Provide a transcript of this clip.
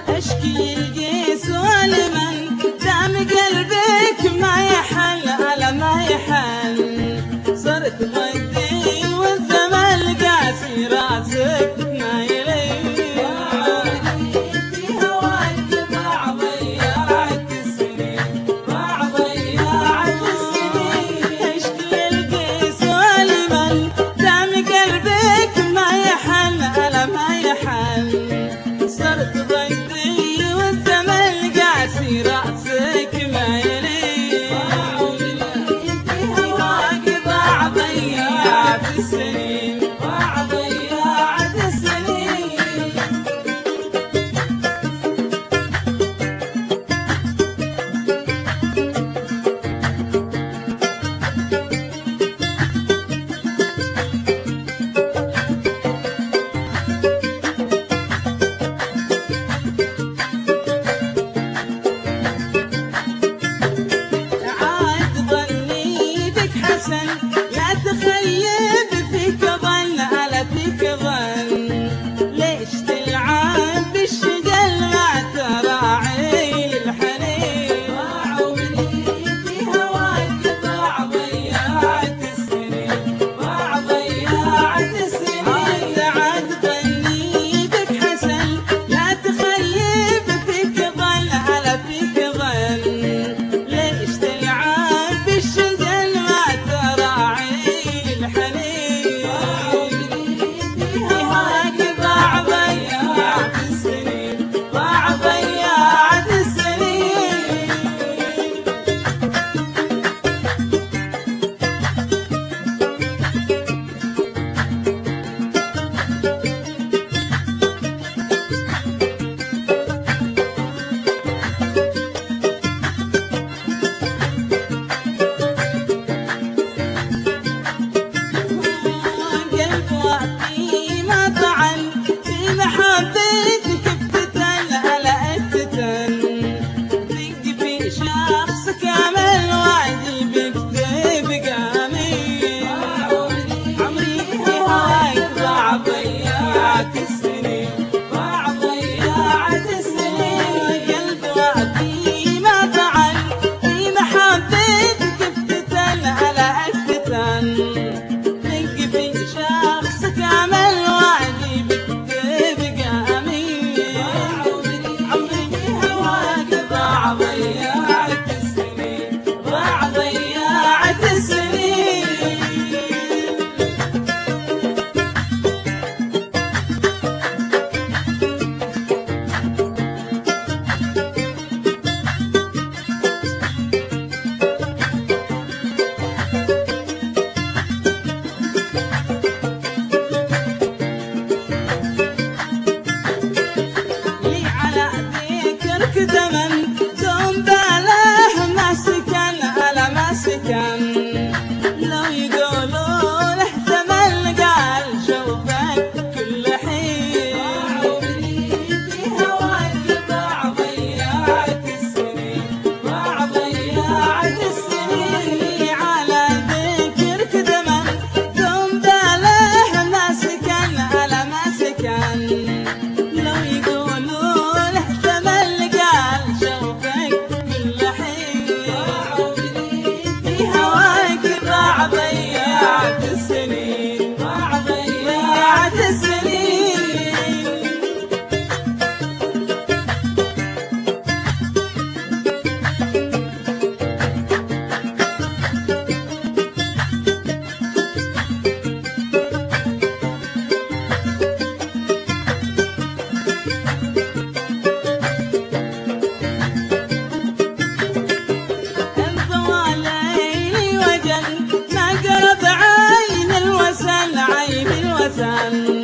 اشكي القيس والمن دام قلبك ما يحل على ما يحل صرت ضدي والزمن قاسي راسك ما يلي في هواك ضاع ضيعت السنين ضاع ضيعت السنين اشكي القيس والمن دام قلبك ما يحل على ما يحل صرت ضدي والزمن قاسي راسك ما يلي في هواك ضاع ضيعت السنين ضاع ضيعت السنين لا تخيب فيك ظن على فيك ظن ليش تلعب بالشجل ما تراعي الحنين ضاعوا مني في هواك ضاع ضيعت السنين ضاع ضيعت السنين عاد ظني بك حسن لا تخيب فيك ظن على فيك ظن ليش تلعب بالشجل محبتك افتتن على افتتن دق في شخص كامل وعدي بكتب قامي عمري هواك ضاع ضيعت السنين ضاع ضيعت السنين قلب وعدي ما طعن في محبتك افتتن على افتتن دق في شخص كامل وعدي ضيعت السنين ضاع ضيعت السنين لي على ذكرك زمن لو يقولون احتمل قال شوفك كل حين في هواك ضاع ضيعت السنين ضاع ضيعت السنين على ذكرك زمن ثم باله ما سكن على ما سكن لو يقولون احتمل قال شوفك كل حين ضيعت السنين ضاع ضيعت السنين انطوى ليلي وجن ما قرب عين الوسن